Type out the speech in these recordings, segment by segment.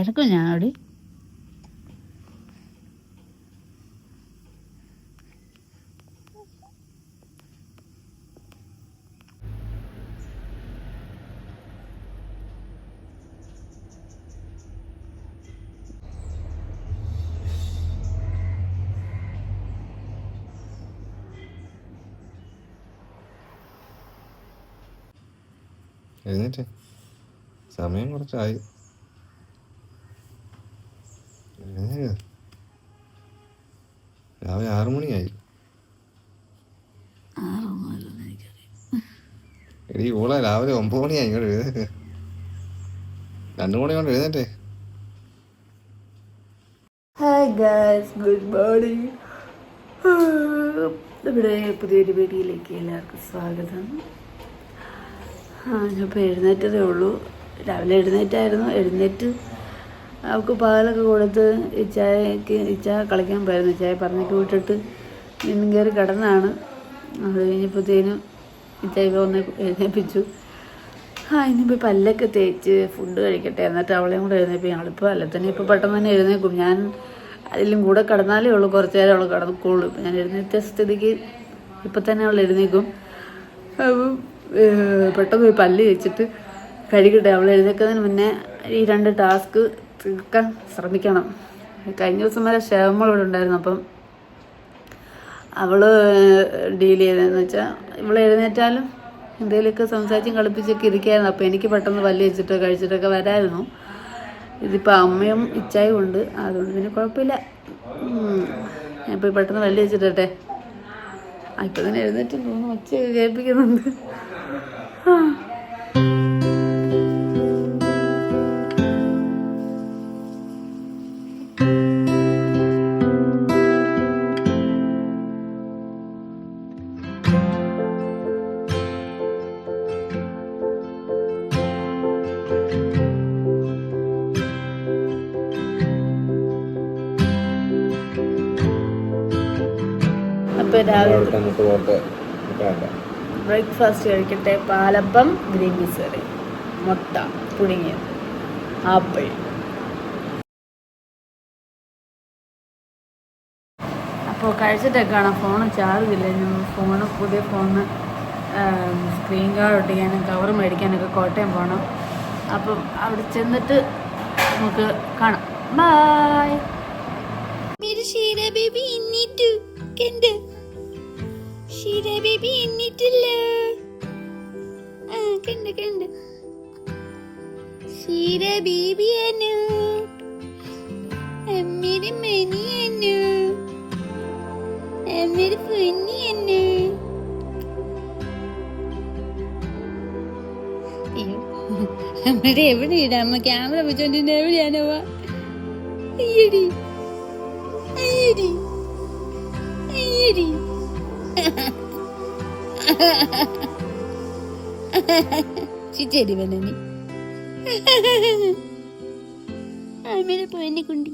കിടക്കും ഞാൻ അവിടെ. എഴുന്നേറ്റ്, സമയം കുറച്ചായി. രാവിലെ 6 മണിയായി. എടീ ഓളെ രാവിലെ 9 മണിയായി. ഇങ്ങോട്ട് എഴുന്നേറ്റ്, 2 മണി കൊണ്ട് എഴുന്നേറ്റേ. Hi guys, good morning. നമ്മുടെ പുതിയൊരു വീഡിയോയിലേക്ക് എല്ലാവർക്കും സ്വാഗതം. ഞാനിപ്പോൾ എഴുന്നേറ്റതേ ഉള്ളൂ. രാവിലെ എഴുന്നേറ്റ് അവൾക്ക് പാലൊക്കെ കൊടുത്ത് ഇച്ചായ കളിക്കാൻ പോയിരുന്നു. ഇച്ചായ പറഞ്ഞിട്ട് വിട്ടിട്ട് ഇന്നും കയറി കിടന്നാണ്. അത് കഴിഞ്ഞപ്പോഴത്തേനും ഇച്ചായ ഒന്ന് എഴുന്നേൽപ്പിച്ചു. ഇനിയിപ്പോൾ പല്ലൊക്കെ തേച്ച് ഫുഡ് കഴിക്കട്ടെ, എന്നിട്ട് അവളെയും കൂടെ എഴുന്നേൽപ്പിക്കും. അവളിപ്പോൾ അല്ല തന്നെ ഇപ്പോൾ പെട്ടെന്ന് തന്നെ എഴുന്നേൽക്കും. ഞാൻ അതിലും കൂടെ കിടന്നാലേ ഉള്ളൂ, കുറച്ച് നേരം അവൾ കിടന്നോളൂ. ഇപ്പം ഞാൻ എഴുന്നേറ്റ സ്ഥിതിക്ക് ഇപ്പം തന്നെ അവൾ എഴുന്നേൽക്കും. അപ്പം പെട്ടെന്ന് പോയി പല്ല് വെച്ചിട്ട് കഴുകട്ടെ. അവൾ എഴുന്നേൽക്കുന്നതിന് മുന്നേ ഈ 2 ടാസ്ക് തീർക്കാൻ ശ്രമിക്കണം. കഴിഞ്ഞ ദിവസം വരെ ക്ഷേമങ്ങളിവിടെ ഉണ്ടായിരുന്നു. അപ്പം അവൾ ഡീൽ ചെയ്തതെന്ന് വെച്ചാൽ ഇവൾ എഴുന്നേറ്റാലും എന്തെങ്കിലുമൊക്കെ സംസാരിച്ചും കളിപ്പിച്ചൊക്കെ ഇരിക്കുകയായിരുന്നു. അപ്പോൾ എനിക്ക് പെട്ടെന്ന് പല്ല് വെച്ചിട്ടോ കഴിച്ചിട്ടൊക്കെ വരായിരുന്നു. ഇതിപ്പോൾ അമ്മയും ഇച്ചായും ഉണ്ട്, അതുകൊണ്ട് പിന്നെ കുഴപ്പമില്ല. ഞാൻ ഇപ്പോൾ പെട്ടെന്ന് പല്ല് വെച്ചിട്ടെ. ഇപ്പം തന്നെ എഴുന്നേറ്റും തോന്നുന്നു, ഒച്ചയൊക്കെ കേൾപ്പിക്കുന്നുണ്ട്. അപ്പോൾ രാവിലെ ബ്രേക്ക്ഫാസ്റ്റ് കഴിക്കട്ടെ. പാലപ്പം, ഗ്രീൻ പീസ് കറി, മുട്ട പുഴുങ്ങിയത്, ആപ്പിൾ. അപ്പോൾ കഴിച്ചിട്ടൊക്കെ കാണാം. ഫോണ് ചാർജില്ല. പുതിയ ഫോണ് സ്ക്രീൻ ഗാർഡ് ഒട്ടിക്കാനും കവർ മേടിക്കാനൊക്കെ കോട്ടയം പോകണം. അപ്പം അവിടെ ചെന്നിട്ട് നമുക്ക് കാണാം. ബൈ. ബേബി എണ്ണീറ്റു കണ്ട്, ഷീര ബേബി എണ്ണീറ്റില്ല. കണ്ട് ഷീര ബേബിയാണ്, അമ്മയുടെ മണിയാണ്, അമ്മയുടെ പൊന്നിയാണ്. അമ്മയുടെ എവിടെ ഇടാം? അമ്മ ക്യാമറ വെച്ചോണ്ടിരുന്ന എവിടെയാണോ? അയ്യടി അയ്യടി അയ്യടി. ചിച്ചേരി വന്നി അമ്മയുടെ പൊന്നെ കുണ്ടി.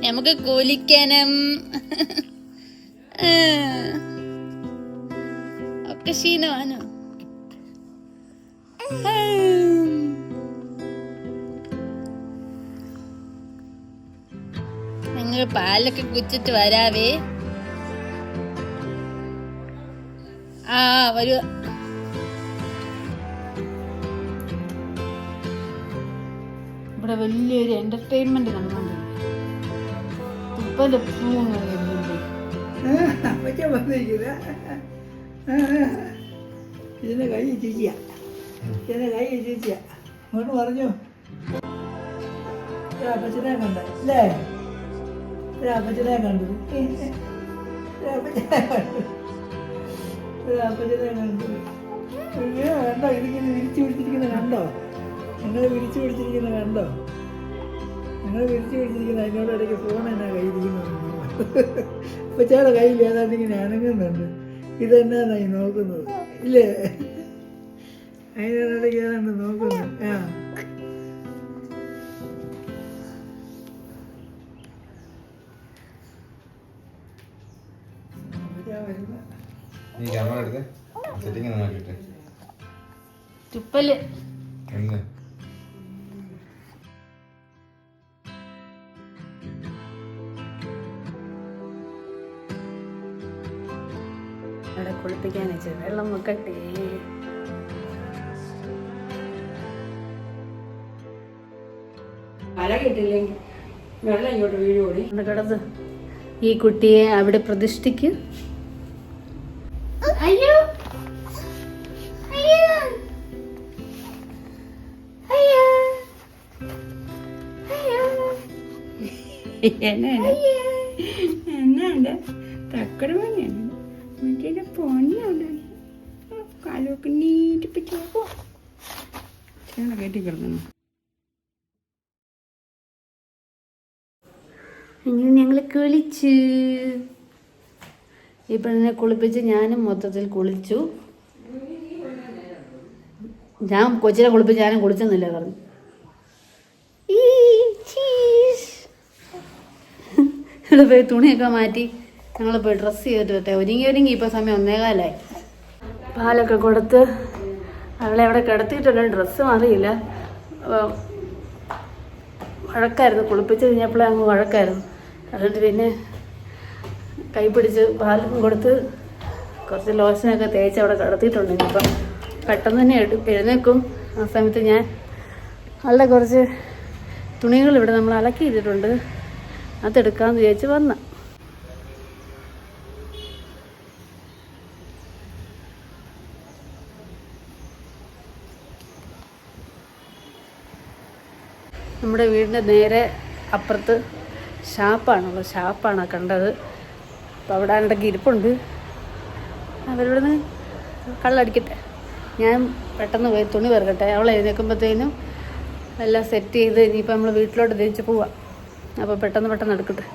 നമുക്ക് കുലിക്കണം ഒക്കെ ക്ഷീണമാണോ? ഞങ്ങൾ പാലൊക്കെ കുച്ചിട്ട് വരാവേ. ആ വരൂ. ഇവിടെ വലിയൊരു എന്റർടൈൻമെന്റ് നടന്നുകൊണ്ടിരിക്കും. തുപ്പന്റെ പൂവും ഇതിന്റെ കൈ ചേച്ചിയാ, ഇതിന്റെ കൈ ചേച്ചിയാ. അങ്ങോട്ട് പറഞ്ഞു അപ്പച്ചനെ കണ്ട അല്ലേ? അപ്പച്ചനെ കണ്ടു, അപ്പച്ചനെ കണ്ടു, അപ്പച്ചനെ കണ്ടു. കണ്ടോ? ഇതിങ്ങനെ വിരിച്ചു പിടിച്ചിരിക്കുന്നത് കണ്ടോ? നിങ്ങൾ വിരിച്ചു പിടിച്ചിരിക്കുന്നത് കണ്ടോ? നിങ്ങൾ വിരിച്ചു പിടിച്ചിരിക്കുന്നത് അതിനോട് ഇടയ്ക്ക് ഫോൺ എന്നാ കയ്യിരിക്കുന്നത്. അപ്പച്ചയുടെ കയ്യിൽ ഏതാണ്ട് ഇങ്ങനെ അനങ്ങുന്നുണ്ട്. ഇതെന്നായി നോക്കുന്നത് ഇല്ലേ? അതിനോടിടയ്ക്ക് ഏതാണ്ട് നോക്കുന്നത്. ആ നീ ക്യാമറ എടുത്ത് സെറ്റിംഗ് നോക്കിയിട്ട് തുപ്പല് എന്ന് അവിടെ കുളിപ്പിക്കാൻ വെച്ച് വെള്ളം വെക്കട്ടെ. അല കിട്ടില്ലെങ്കിൽ വെള്ളം ഇങ്ങോട്ട് വീഴുകൂടി കിടന്ന് ഈ കുട്ടിയെ അവിടെ പ്രതിഷ്ഠിക്ക്. അയ്യോ അയ്യോ അയ്യോ അയ്യോ എന്നാണ്ട് തക്കട പണിയാണ് മറ്റേ പൊണ്ണുണ്ട്. കാലൊക്കെ നീട്ടിപ്പിച്ചോ കയറ്റി കിടക്കുന്നു. അങ്ങനെ ഞങ്ങൾ കുളിച്ചു. ഈ പെണ്ണിനെ കുളിപ്പിച്ച് ഞാനും മൊത്തത്തിൽ കുളിച്ചു. ഞാൻ കൊച്ചിനെ കുളിപ്പിച്ച് ഞാനും കുളിച്ചെന്നില്ല പറഞ്ഞു. ഇവിടെ പോയി തുണിയൊക്കെ മാറ്റി ഞങ്ങൾ പോയി ഡ്രസ്സ് ചെയ്തിട്ട് വരട്ടെ. ഒരുങ്ങി ഇപ്പോൾ സമയം 1:15. പാലൊക്കെ കൊടുത്ത് അവളെ അവിടെ കിടത്തിയിട്ടുണ്ട്. ഡ്രസ്സ് മാറിയില്ല. വഴക്കായിരുന്നു. കുളിപ്പിച്ച് കഴിഞ്ഞപ്പോഴേ അങ്ങ് വഴക്കായിരുന്നു. അതുകൊണ്ട് പിന്നെ കൈ പിടിച്ച് പാലും കൊടുത്ത് കുറച്ച് ലോഷനൊക്കെ തേച്ച് അവിടെ കിടത്തിയിട്ടുണ്ട്. ഇനിയിപ്പം പെട്ടെന്ന് തന്നെ എഴുന്നേക്കും. ആ സമയത്ത് ഞാൻ അവളുടെ കുറച്ച് തുണികൾ ഇവിടെ നമ്മൾ അലക്കിയിട്ടിട്ടുണ്ട്. അതെടുക്കാമെന്ന് വിചാരിച്ച് വന്ന. നമ്മുടെ വീടിൻ്റെ നേരെ അപ്പുറത്ത് ഷാപ്പാണ് കണ്ടത്. അപ്പോൾ അവിടെ ആരുടെയൊക്കെ ഇരിപ്പുണ്ട്. അവരിവിടുന്ന് കള്ളടിക്കട്ടെ. ഞാൻ പെട്ടെന്ന് പോയി തുണി പെറുകട്ടെ. അവൾ എഴുന്നേൽക്കുമ്പോഴത്തേനും എല്ലാം സെറ്റ് ചെയ്ത് ഇനിയിപ്പോൾ നമ്മൾ വീട്ടിലോട്ട് തിരിച്ച് പോവാം. അപ്പോൾ പെട്ടെന്ന് എടുക്കട്ടെ.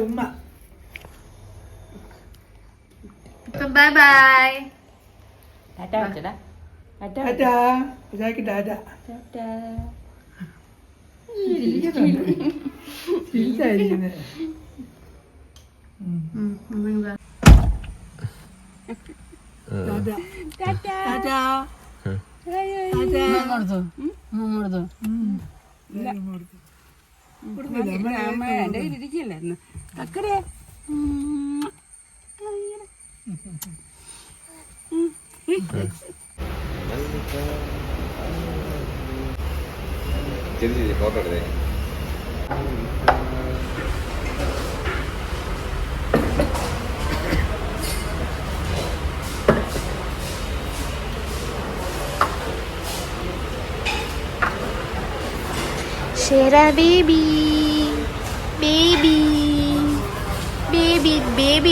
ഉമ്മ ബൈ ബൈ. ടാറ്റാ. എൻ്റെ ഇരിക്കില്ലായിരുന്നു അക്കടെ. ഫോട്ടോ എടുത്തേ. Shera baby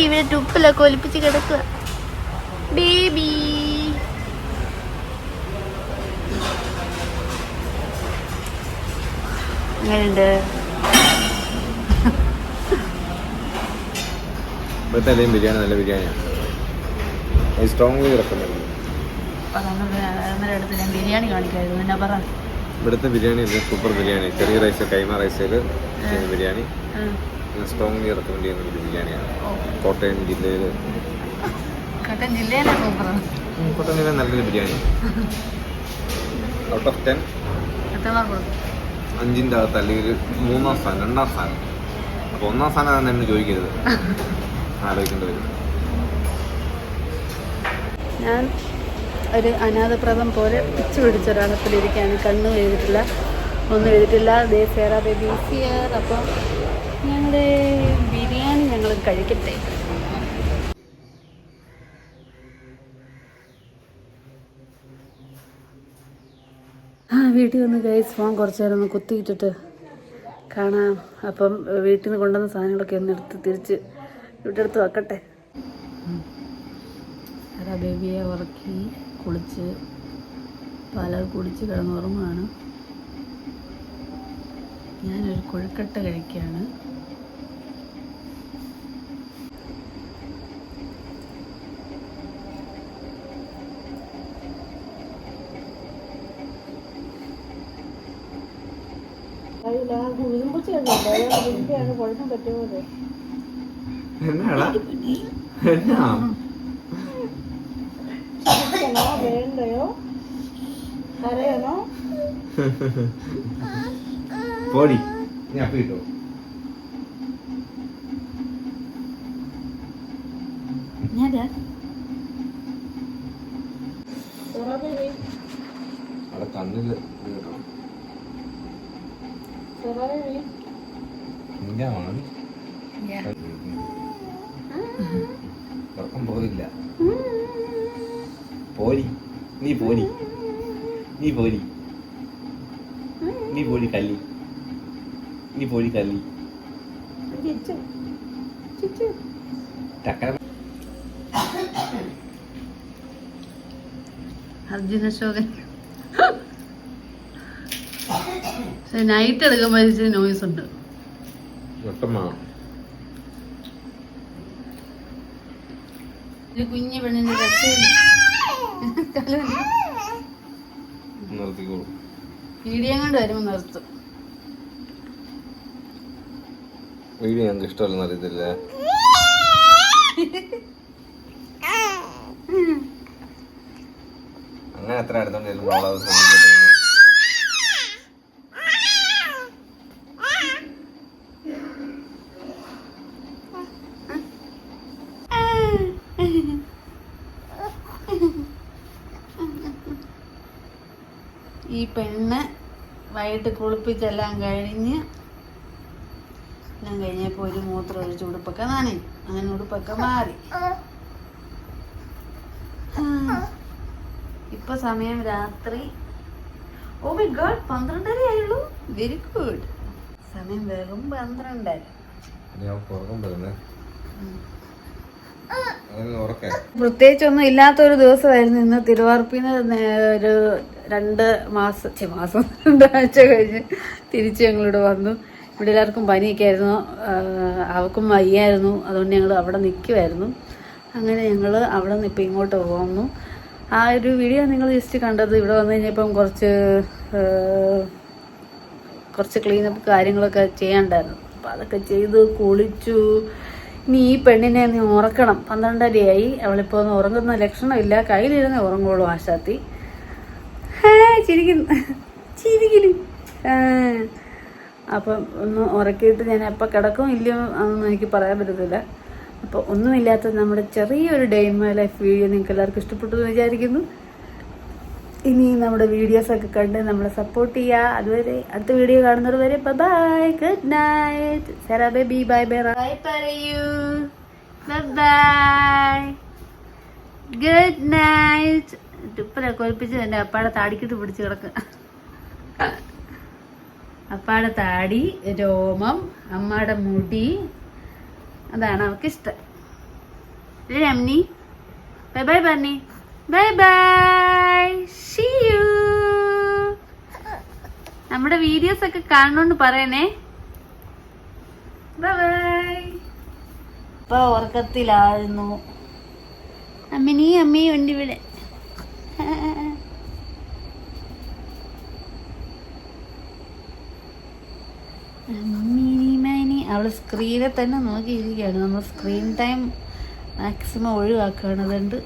ഇവിടെ തുപ്പിലൊക്കെ ഒലിപ്പിച്ച് കിടക്കുക. ബേബി എങ്ങനെയുണ്ട്? ഇപ്പോഴത്തെ ബിരിയാണി നല്ല ബിരിയാണിയാണ്. സ്ട്രോങ്ലി കിടക്കുന്നുണ്ട്. അന്നേരം അടുത്ത് ഞാൻ ബിരിയാണി കാണിക്കായിരുന്നു. എന്നാ പറ ഇവിടുത്തെ ബിരിയാണി സൂപ്പർ ബിരിയാണി. ചെറിയ റൈസ്, കൈമ റൈസിൽ ചെയ്യുന്ന ബിരിയാണി. സ്ട്രോങ്ലി റെക്കമെൻഡ് ചെയ്യുന്ന ഒരു ബിരിയാണിയാണ്. കോട്ടയം ജില്ലയിൽ കോട്ടയം ജില്ലയിൽ നല്ലൊരു ബിരിയാണി. ഔട്ട് ഓഫ് 10 5ൻ്റെ അകത്ത്, അല്ലെങ്കിൽ 3ാം സ്ഥാനം, 2ാം സ്ഥാനം. അപ്പോൾ 1ാം സ്ഥാനം തന്നെ ചോദിക്കരുത്, ആലോചിക്കേണ്ടി വരും. ഞാൻ ഒരു അനാഥപ്രദം പോലെ പിച്ചു പിടിച്ച ഒരാളത്തിലിരിക്കുകയാണ്. കണ്ണ് എഴുതിട്ടില്ല, ഒന്നും എഴുതിട്ടില്ല. ദേ സേറാ ബേബി ഹിയർ. അപ്പം ഞങ്ങളുടെ ബിരിയാണി ഞങ്ങൾ കഴിക്കട്ടെ. വീട്ടിൽ വന്ന് ഗൈസ് ഫോൺ കുറച്ച് നേരം ഒന്ന് കുത്തിയിട്ടിട്ട് കാണാം. അപ്പം വീട്ടിൽ നിന്ന് കൊണ്ടുവന്ന സാധനങ്ങളൊക്കെ ഒന്ന് എടുത്ത് തിരിച്ച് ഇവിടെ എടുത്ത് വെക്കട്ടെ. സേറാ ബേബിയെ ഉറക്കി കുളിച്ച് പാലൊക്കെ കുടിച്ച് കിടന്നുറങ്ങുകയാണ്. ഞാനൊരു കൊഴുക്കട്ട കഴിക്കുകയാണ്. കുഴപ്പം പറ്റുമോ? വേണ്ടയോ? കരയണോ? പോടി, ഞാൻ കിട്ടോ. അവിടെ കണ്ണില് ഉറക്കം പോയില്ല. പോരി, നീ പോരി, നീ പോരി, നീ പോരി കല്ലി, നീ പോരി കല്ലി. അർജുന അശോകൻ നൈറ്റ് എടുക്കുമ്പോൾ നോയ്സ് ഉണ്ട്. ഒരു കുഞ്ഞു പെണ്ണിന്റെ വീഡിയോ കൊണ്ട് വരുമ്പോ നിർത്തും. വീഡിയോ ഞങ്ങൾക്ക് ഇഷ്ടമല്ലെന്ന് അറിയത്തില്ല. അങ്ങനെ എത്ര അടുത്തോണ്ട് ഈ പെണ്ണ് വൈകിട്ട് കുളിപ്പിച്ചെല്ലാം കഴിഞ്ഞ് എല്ലാം കഴിഞ്ഞപ്പോൾ ഒരു മൂത്രം ഒഴിച്ച് ഉടുപ്പൊക്കെ നനയും. അങ്ങനെ ഉടുപ്പൊക്കെ മാറി. ഇപ്പൊ സമയം രാത്രി 12:30 ആയുള്ളൂ. Very good. സമയം വെറും 12. പ്രത്യേകിച്ചൊന്നും ഇല്ലാത്തൊരു ദിവസമായിരുന്നു ഇന്ന്. തിരുവാർപ്പിന്ന് ഒരു 2 ആഴ്ച കഴിഞ്ഞ് തിരിച്ച് ഞങ്ങളിവിടെ വന്നു. ഇവിടെ എല്ലാവർക്കും പനിയൊക്കെ ആയിരുന്നു, അവൾക്കും വയ്യായിരുന്നു. അതുകൊണ്ട് ഞങ്ങൾ അവിടെ നിൽക്കുമായിരുന്നു. അങ്ങനെ ഞങ്ങൾ അവിടെ നിന്ന് ഇപ്പം ഇങ്ങോട്ട് പോകുന്നു. ആ ഒരു വീഡിയോ നിങ്ങൾ ജസ്റ്റ് കണ്ടത്. ഇവിടെ വന്നു കഴിഞ്ഞപ്പം കുറച്ച് ക്ലീനപ്പ് കാര്യങ്ങളൊക്കെ ചെയ്യാണ്ടായിരുന്നു. അപ്പം അതൊക്കെ ചെയ്ത് കുളിച്ചു. ഇനി ഈ പെണ്ണിനെ നീ ഉറക്കണം. 12:30 അവളിപ്പോൾ ഒന്ന് ഉറങ്ങുന്ന ലക്ഷണമില്ല. കയ്യിലിരുന്ന് ഉറങ്ങുള്ളൂ ആശാത്തി. ചിരിക്കുന്നു. അപ്പം ഒന്ന് ഉറക്കിയിട്ട് ഞാൻ എപ്പോൾ കിടക്കും ഇല്ലയോ അതൊന്നും എനിക്ക് പറയാൻ പറ്റത്തില്ല. അപ്പോൾ ഒന്നുമില്ലാത്ത നമ്മുടെ ചെറിയൊരു day in my life video നിങ്ങൾക്ക് എല്ലാവർക്കും ഇഷ്ടപ്പെട്ടു എന്ന് വിചാരിക്കുന്നു. ഇനി നമ്മുടെ വീഡിയോസൊക്കെ കണ്ട് നമ്മളെ സപ്പോർട്ട് ചെയ്യുക. അതുവരെ അടുത്ത വീഡിയോ കാണുന്നത് വരെ bye, good night. Shera baby bye bye പറയൂ. Bye, good night. ടുപ്പലൊക്കെ ഒലിപ്പിച്ച് എൻ്റെ അപ്പാടെ താടിക്കിട്ട് പിടിച്ച് കിടക്കുക. അപ്പാടെ താടി, രോമം, അമ്മയുടെ മുടി, അതാണ് അവൾക്കിഷ്ടം. രമണി ബൈ ബൈ പറഞ്ഞി. Bye bye, see you. നമ്മുടെ വീഡിയോസ് ഒക്കെ കാണണമെന്ന് പറയണേ. Bye bye. ഇപ്പൊ ഉറക്കത്തിലായിരുന്നു. അമ്മി ഉണ്ട് ഇവിടെ. അവൾ സ്ക്രീനെ തന്നെ നോക്കിയിരിക്കുകയാണ്. നമ്മൾ സ്ക്രീൻ ടൈം മാക്സിമം ഒഴിവാക്കുകയാണ്. അതുകൊണ്ട്